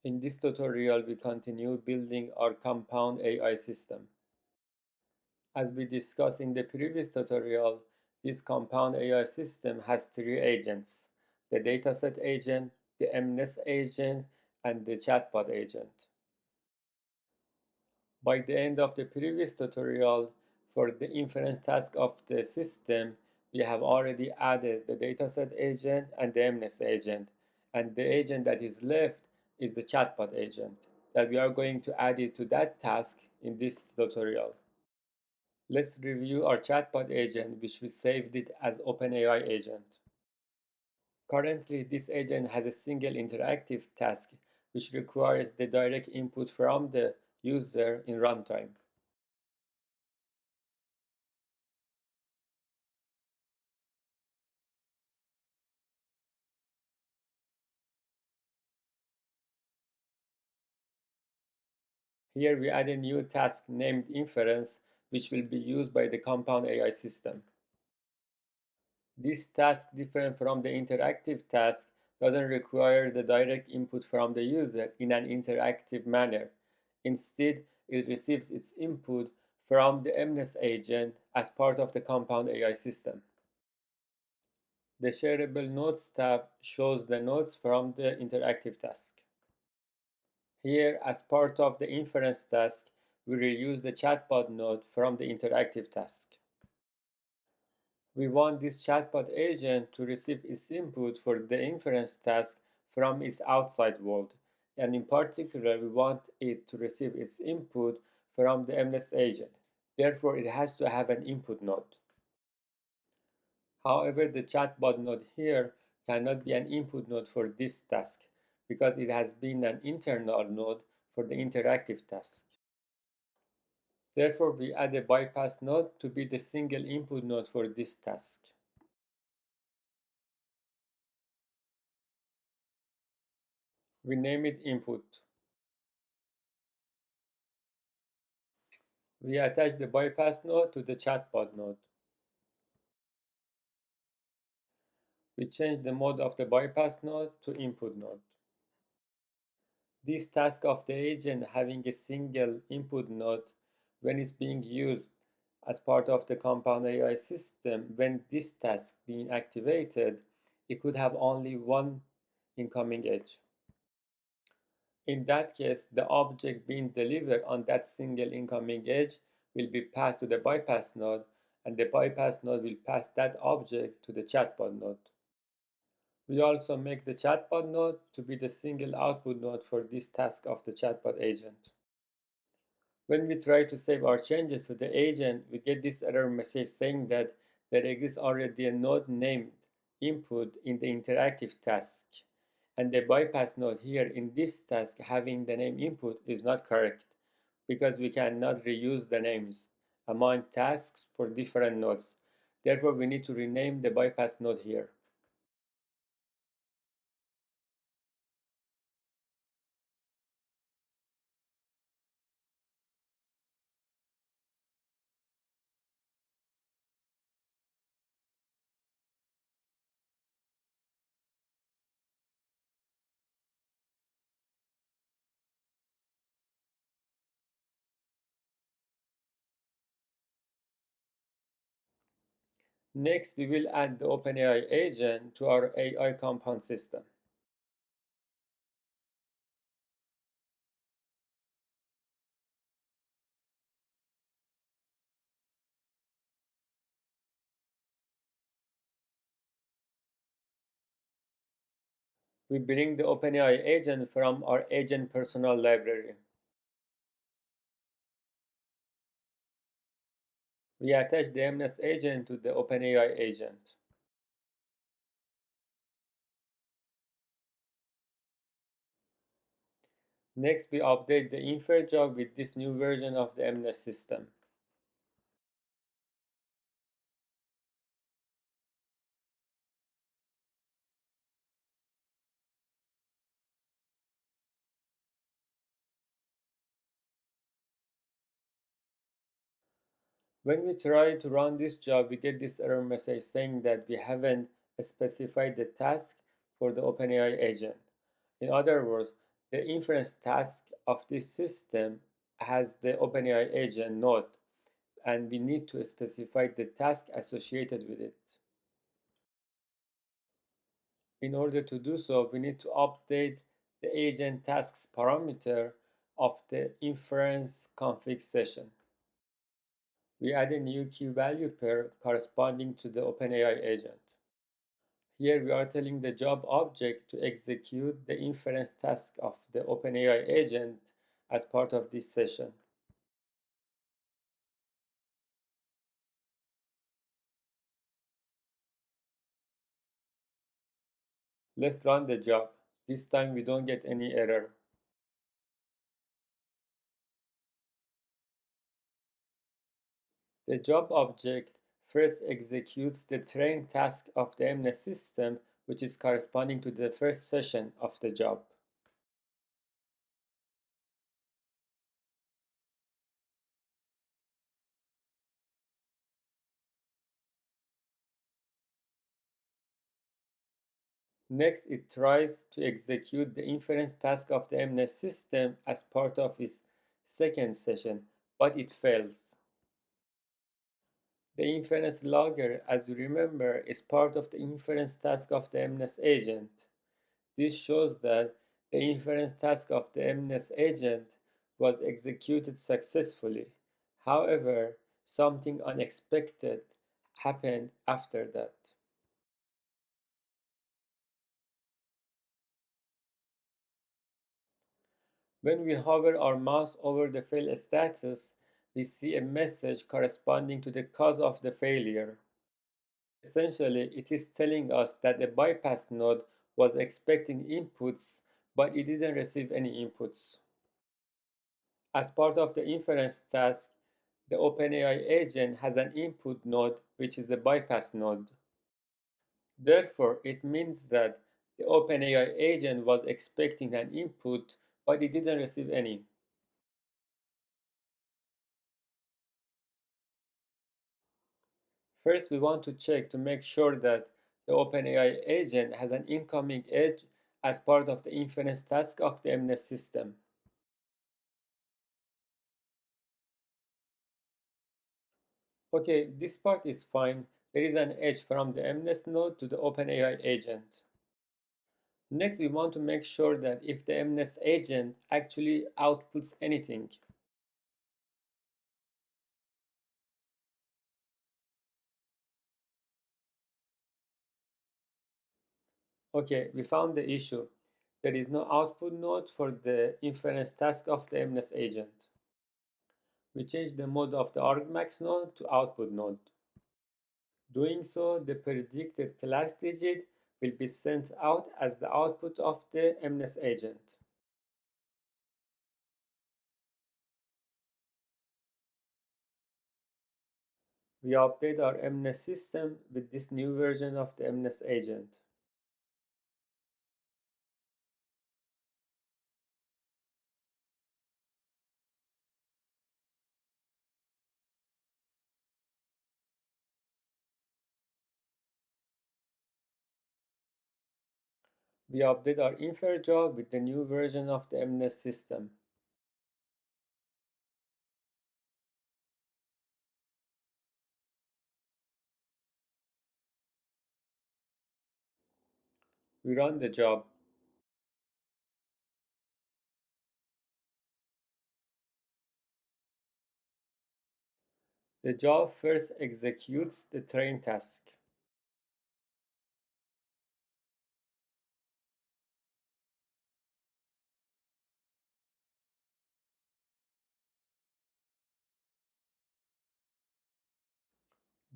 In this tutorial, we continue building our compound AI system. As we discussed in the previous tutorial, this compound AI system has three agents: the dataset agent, the MNIST agent, and the chatbot agent. By the end of the previous tutorial, for the inference task of the system, we have already added the dataset agent and the MNIST agent, and the agent that is left is the chatbot agent that we are going to add it to that task in this tutorial. Let's review our chatbot agent, which we saved it as OpenAI agent. Currently, this agent has a single interactive task which requires the direct input from the user in runtime. Here we add a new task named inference, which will be used by the compound AI system. This task, different from the interactive task, doesn't require the direct input from the user in an interactive manner. Instead, it receives its input from the MNIST agent as part of the compound AI system. The Shareable Notes tab shows the notes from the interactive task. Here, as part of the inference task, we reuse the chatbot node from the interactive task. We want this chatbot agent to receive its input for the inference task from its outside world, and in particular, we want it to receive its input from the MNIST agent. Therefore, it has to have an input node. However, the chatbot node here cannot be an input node for this task because it has been an internal node for the interactive task. Therefore, we add a bypass node to be the single input node for this task. We name it input. We attach the bypass node to the chatbot node. We change the mode of the bypass node to input node. This task of the agent having a single input node, when it's being used as part of the compound AI system, when this task being activated, it could have only one incoming edge. In that case, the object being delivered on that single incoming edge will be passed to the bypass node, and the bypass node will pass that object to the chatbot node. We also make the chatbot node to be the single output node for this task of the chatbot agent. When we try to save our changes to the agent, we get this error message saying that there exists already a node named input in the interactive task, and the bypass node here in this task having the name input is not correct because we cannot reuse the names among tasks for different nodes. Therefore, we need to rename the bypass node here. Next, we will add the OpenAI agent to our AI compound system. We bring the OpenAI agent from our agent personal library. We attach the MNIST agent to the OpenAI agent. Next, we update the infer job with this new version of the MNIST system. When we try to run this job, we get this error message saying that we haven't specified the task for the OpenAI agent. In other words, The inference task of this system has the OpenAI agent node, and we need to specify the task associated with it. In order to do so, we need to update the agent tasks parameter of the inference config session. We add a new key value pair corresponding to the OpenAI agent. Here we are telling the job object to execute the inference task of the OpenAI agent as part of this session. Let's run the job. This time we don't get any error. The job object first executes the train task of the MNES system, which is corresponding to the first session of the job. Next, it tries to execute the inference task of the MNES system as part of its second session, but it fails. The inference logger, as you remember, is part of the inference task of the MNES agent. This shows that the inference task of the MNES agent was executed successfully. However, something unexpected happened after that. When we hover our mouse over the fail status, we see a message corresponding to the cause of the failure. Essentially, it is telling us that the bypass node was expecting inputs, but it didn't receive any inputs. As part of the inference task, the OpenAI agent has an input node, which is a bypass node. Therefore, it means that the OpenAI agent was expecting an input, but it didn't receive any. First, we want to check to make sure that the OpenAI agent has an incoming edge as part of the inference task of the MNES system. Okay, this part is fine. There is an edge from the MNES node to the OpenAI agent. Next, we want to make sure that if the MNES agent actually outputs anything. Okay, we found the issue. There is no output node for the inference task of the MNES agent. We changed the mode of the argmax node to output node. Doing so, the predicted class digit will be sent out as the output of the MNES agent. We update our MNES system with this new version of the MNES agent. We update our infer job with the new version of the MNES system. We run the job. The job first executes the train task.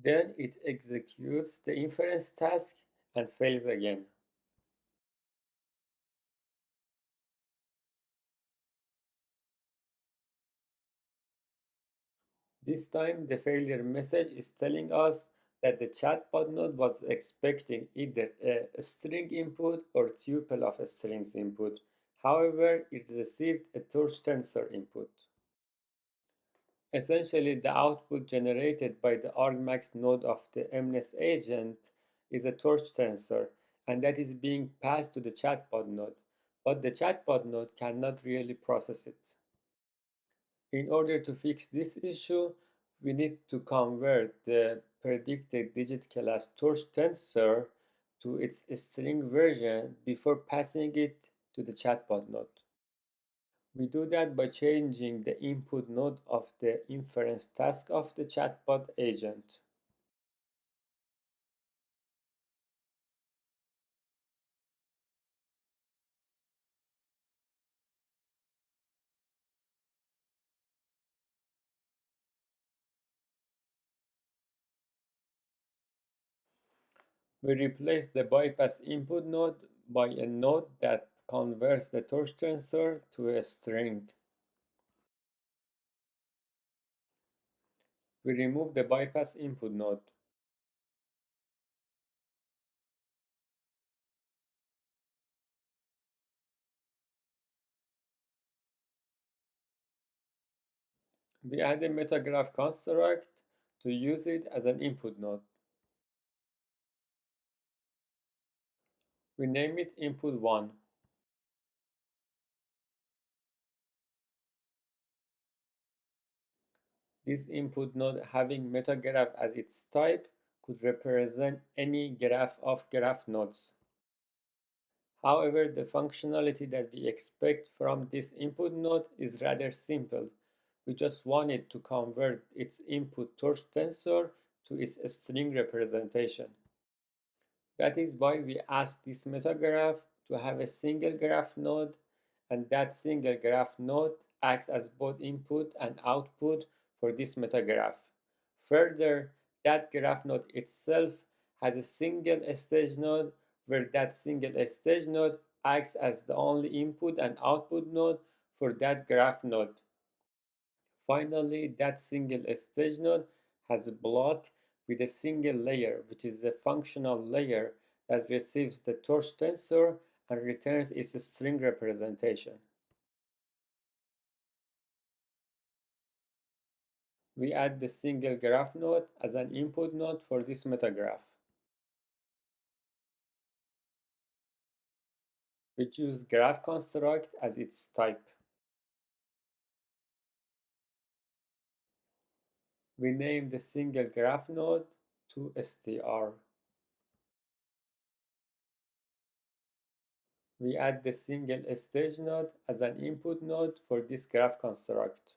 Then it executes the inference task and fails again. This time, the failure message is telling us that the chatbot node was expecting either a string input or tuple of a strings input. However, it received a torch tensor input. Essentially, the output generated by the argmax node of the MNES agent is a torch tensor, and that is being passed to the chatbot node. but the chatbot node cannot really process it. In order to fix this issue, we need to convert the predicted digit class torch tensor to its string version before passing it to the chatbot node. We do that by changing the input node of the inference task of the chatbot agent. We replace the bypass input node by a node that converts the torch tensor to a string. We remove the bypass input node. We add a metagraph construct to use it as an input node. We name it input 1. This input node, having metagraph as its type, could represent any graph of graph nodes. However, the functionality that we expect from this input node is rather simple. We just want it to convert its input torch tensor to its string representation. That is why we ask this metagraph to have a single graph node, and that single graph node acts as both input and output for this metagraph. Further, that graph node itself has a single stage node where that single stage node acts as the only input and output node for that graph node. Finally, that single stage node has a block with a single layer, which is the functional layer that receives the torch tensor and returns its string representation. We add the single graph node as an input node for this metagraph. We choose graph construct as its type. We name the single graph node to str. We add the single stage node as an input node for this graph construct.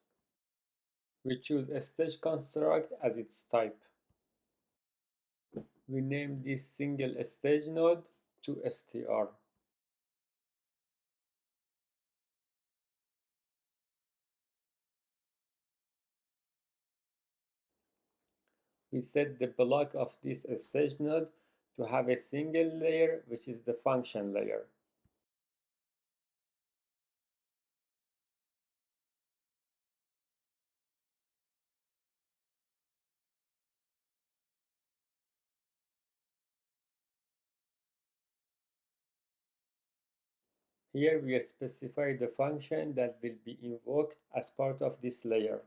We choose a stage construct as its type. We name this single stage node to str. We set the block of this stage node to have a single layer, which is the function layer. Here we specify the function that will be invoked as part of this layer.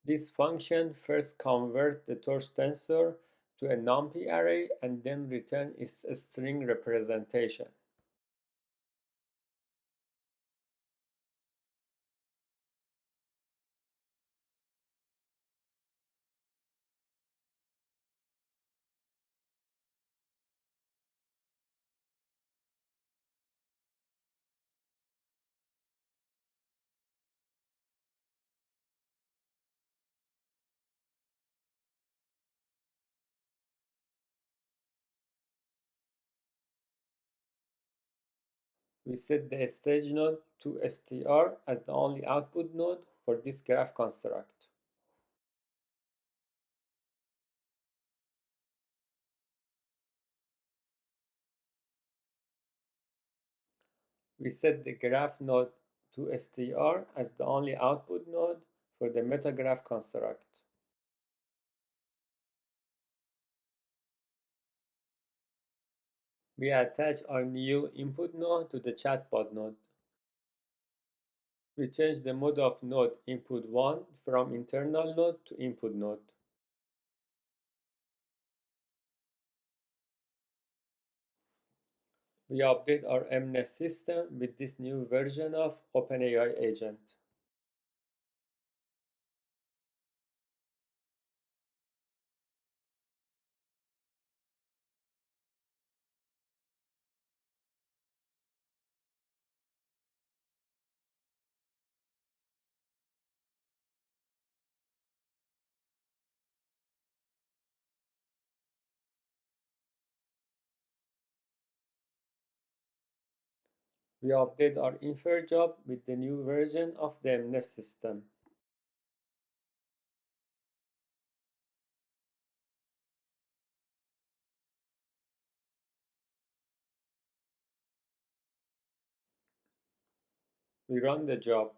This function first converts the torch tensor to a numpy array and then returns its string representation. We set the stage node to str as the only output node for this graph construct. We set the graph node to str as the only output node for the metagraph construct. We attach our new input node to the chatbot node. We change the mode of node input 1 from internal node to input node. We update our MNES system with this new version of OpenAI agent. We update our infer job with the new version of the MNES system. We run the job.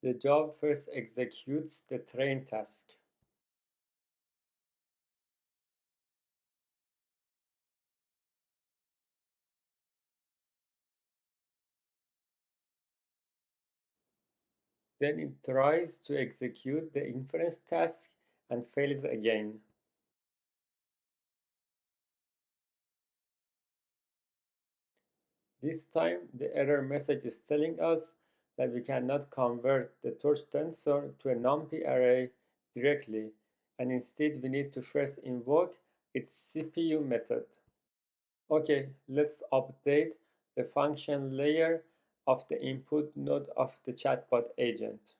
The job first executes the train task. Then it tries to execute the inference task and fails again. This time, the error message is telling us that we cannot convert the torch tensor to a NumPy array directly, and instead we need to first invoke its CPU method. Okay, let's update the function layer of the input node of the chatbot agent.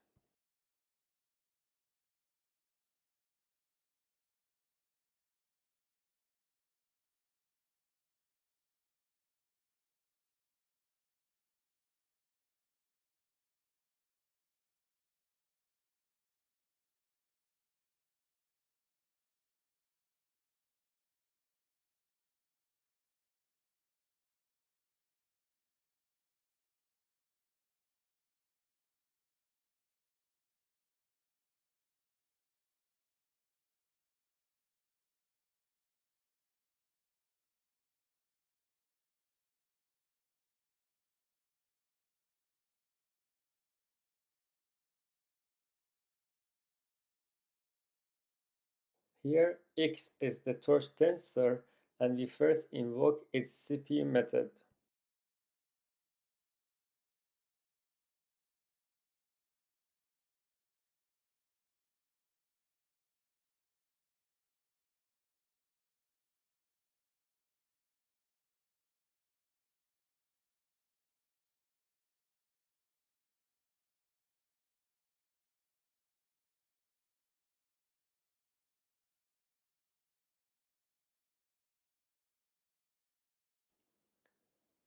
Here, x is the torch tensor, and we first invoke its CPU method.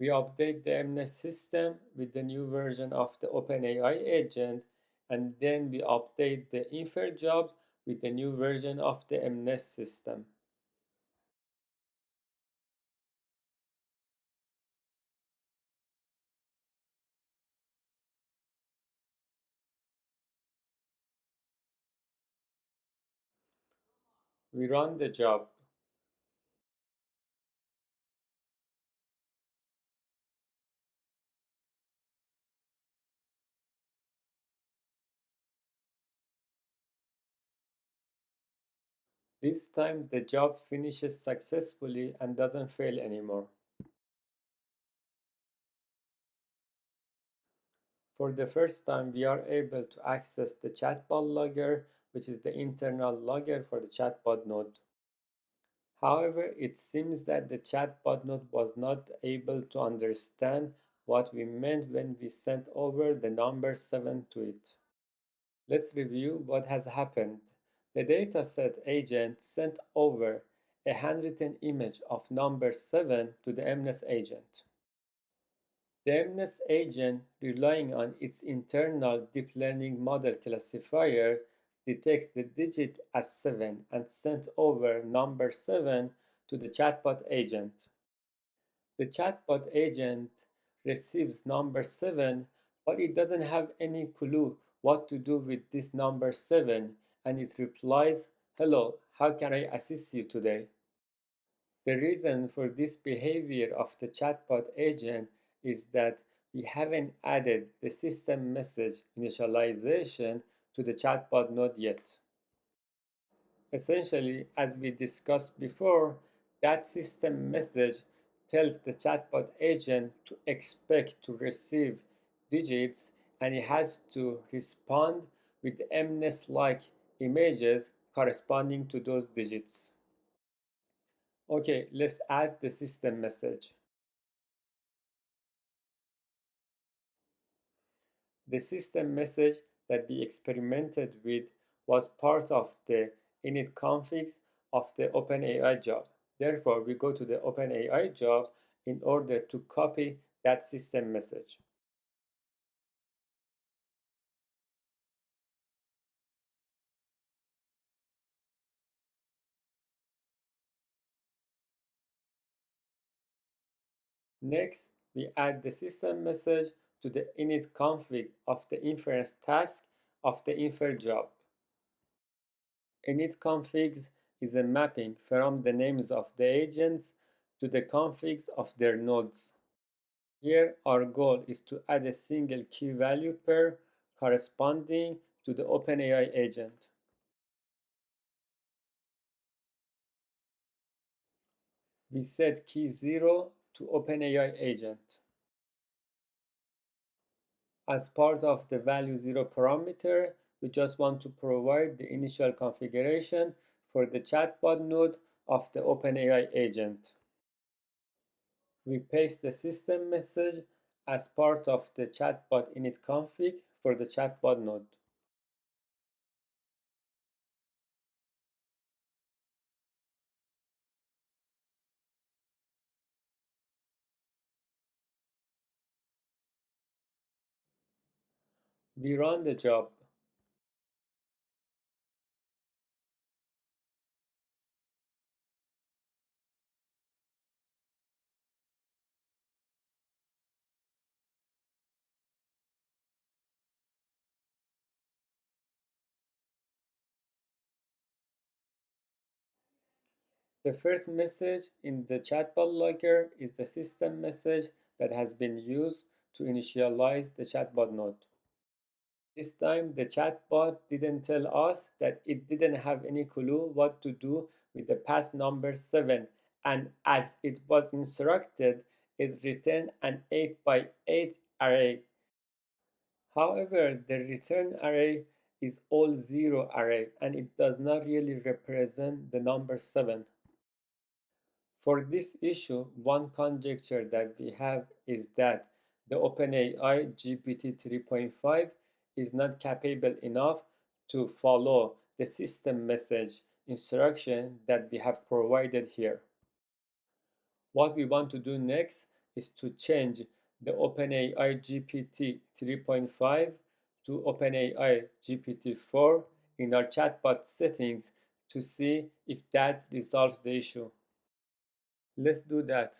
We update the MNES system with the new version of the OpenAI agent, and then we update the infer job with the new version of the MNES system. We run the job. This time the job finishes successfully and doesn't fail anymore. For the first time, we are able to access the chatbot logger, which is the internal logger for the chatbot node. However, it seems that the chatbot node was not able to understand what we meant when we sent over the number 7 to it. Let's review what has happened. The dataset agent sent over a handwritten image of number 7 to the MNES agent. The MNES agent, relying on its internal deep learning model classifier, detects the digit as 7 and sent over number 7 to the chatbot agent. The chatbot agent receives number 7, but it doesn't have any clue what to do with this number 7, and it replies, "Hello, how can I assist you today?" The reason for this behavior of the chatbot agent is that we haven't added the system message initialization to the chatbot node yet. Essentially, as we discussed before, that system message tells the chatbot agent to expect to receive digits, and it has to respond with MNES-like images corresponding to those digits. Okay, let's add the system message. The system message that we experimented with was part of the init configs of the OpenAI job. Therefore, we go to the OpenAI job in order to copy that system message. Next, we add the system message to the init config of the inference task of the infer job. Init configs is a mapping from the names of the agents to the configs of their nodes. Here, our goal is to add a single key value pair corresponding to the OpenAI agent. We set key 0 to OpenAI agent. As part of the value 0 parameter, we just want to provide the initial configuration for the chatbot node of the OpenAI agent. We paste the system message as part of the chatbot init config for the chatbot node. We run the job. The first message in the chatbot logger is the system message that has been used to initialize the chatbot node. This time, the chatbot didn't tell us that it didn't have any clue what to do with the pass number 7, and as it was instructed, it returned an 8 by 8 array. However, the return array is all zero array, and it does not really represent the number 7. For this issue, one conjecture that we have is that the OpenAI GPT 3.5 is not capable enough to follow the system message instruction that we have provided here. What we want to do next is to change the OpenAI GPT 3.5 to OpenAI GPT 4 in our chatbot settings to see if that resolves the issue. Let's do that.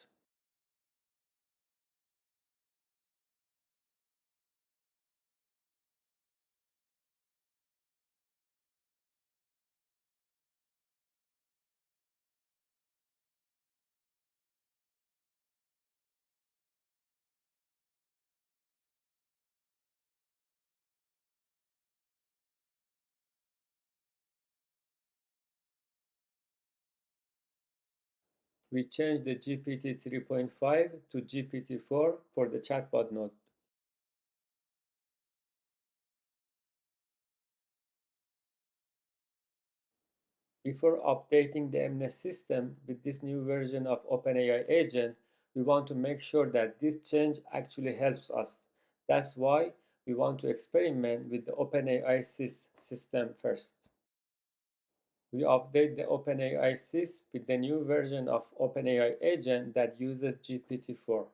We change the GPT 3.5 to GPT-4 for the chatbot node. Before updating the MNES system with this new version of OpenAI agent, we want to make sure that this change actually helps us. That's why we want to experiment with the OpenAI sys system first. We update the OpenAI sys with the new version of OpenAI agent that uses GPT-4.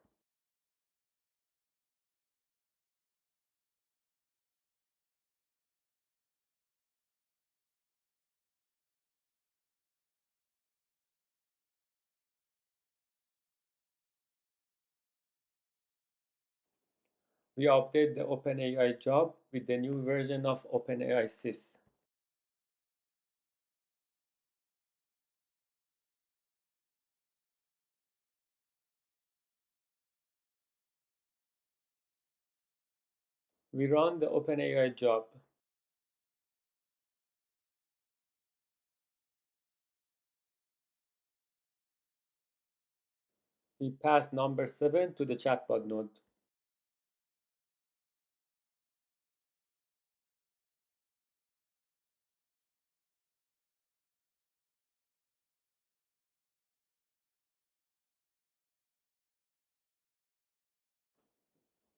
We update the OpenAI job with the new version of OpenAI sys. We run the OpenAI job. We pass number 7 to the chatbot node.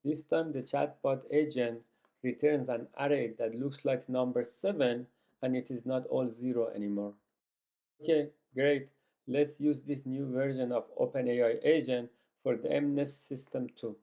This time the chatbot agent returns an array that looks like number 7 and it is not all 0 anymore. Okay, great. Let's use this new version of OpenAI agent for the MNES system too.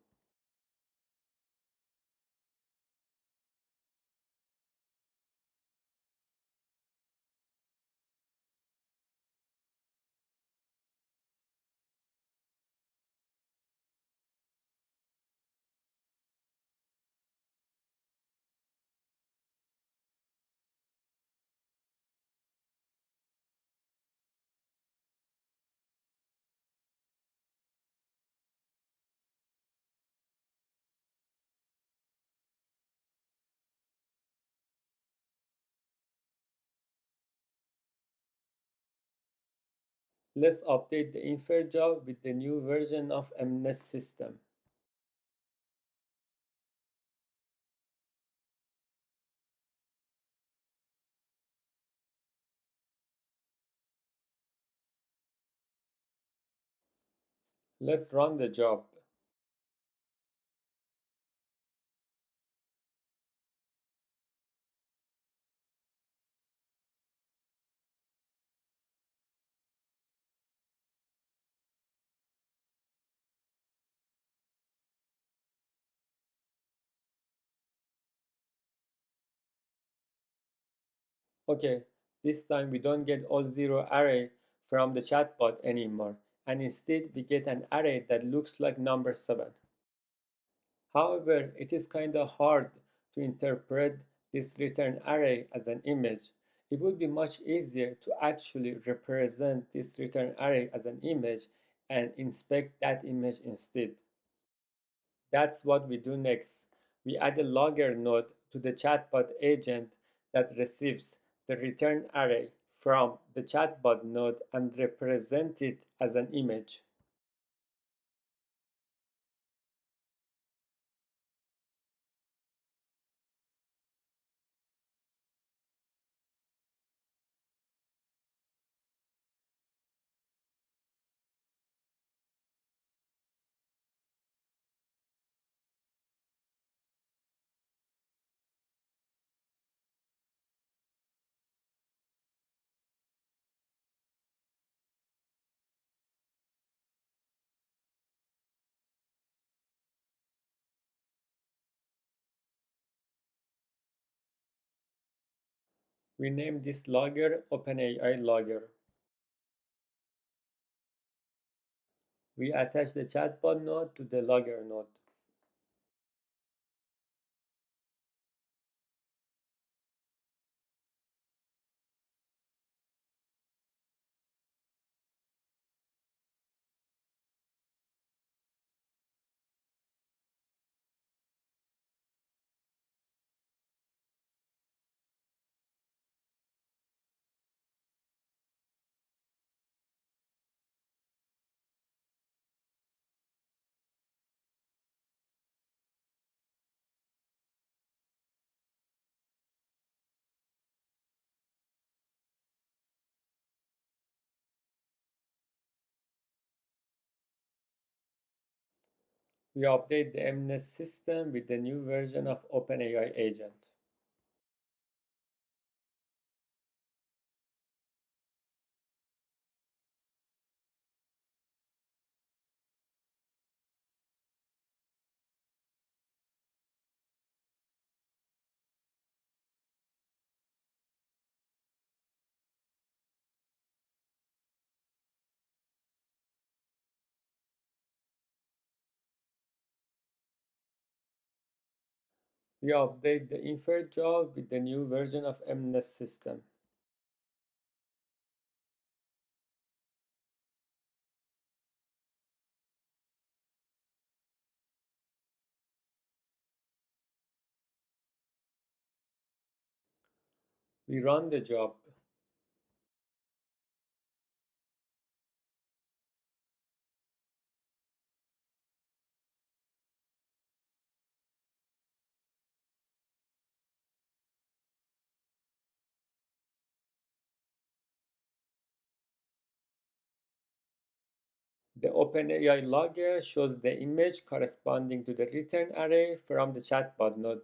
Let's update the infer job with the new version of MNES system. Let's run the job. Okay, this time we don't get all 0 array from the chatbot anymore, and instead we get an array that looks like number 7. However, it is kinda hard to interpret this return array as an image. It would be much easier to actually represent this return array as an image and inspect that image instead. That's what we do next. We add a logger node to the chatbot agent that receives the return array from the chatbot node and represent it as an image. We name this logger OpenAI logger. We attach the chatbot node to the logger node. We update the MNES system with the new version of OpenAI agent. We update the infer job with the new version of MNES system. We run the job. The OpenAI logger shows the image corresponding to the return array from the chatbot node,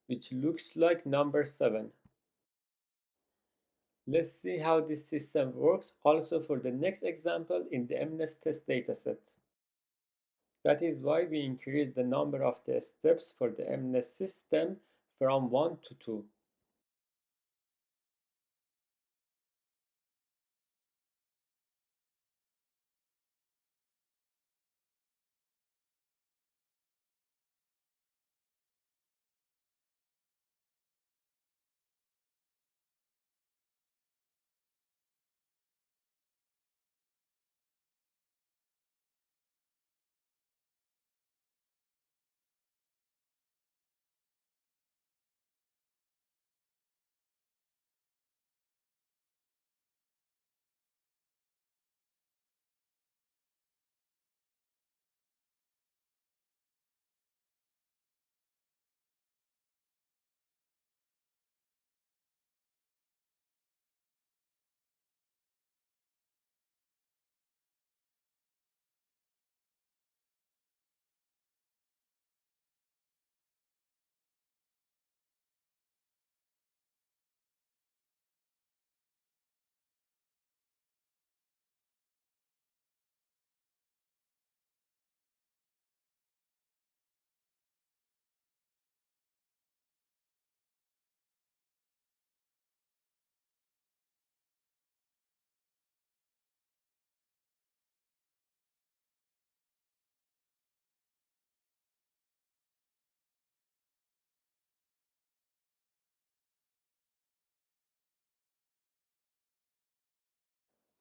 which looks like number 7. Let's see how this system works also for the next example in the MNES test dataset. That is why we increase the number of the steps for the MNES system from 1 to 2.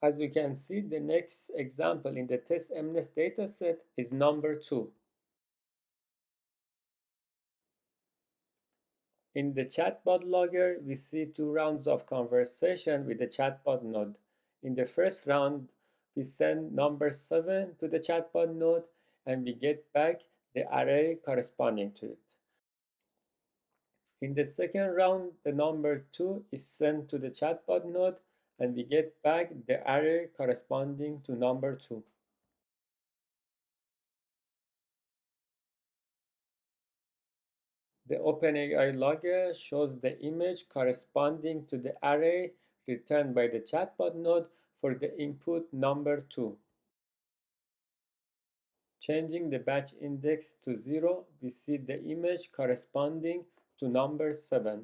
As we can see, the next example in the test MNES dataset is number 2. In the chatbot logger, we see 2 rounds of conversation with the chatbot node. In the first round, we send number 7 to the chatbot node and we get back the array corresponding to it. In the second round, the number 2 is sent to the chatbot node and we get back the array corresponding to number 2. The OpenAI logger shows the image corresponding to the array returned by the chatbot node for the input number 2. Changing the batch index to 0, we see the image corresponding to number 7.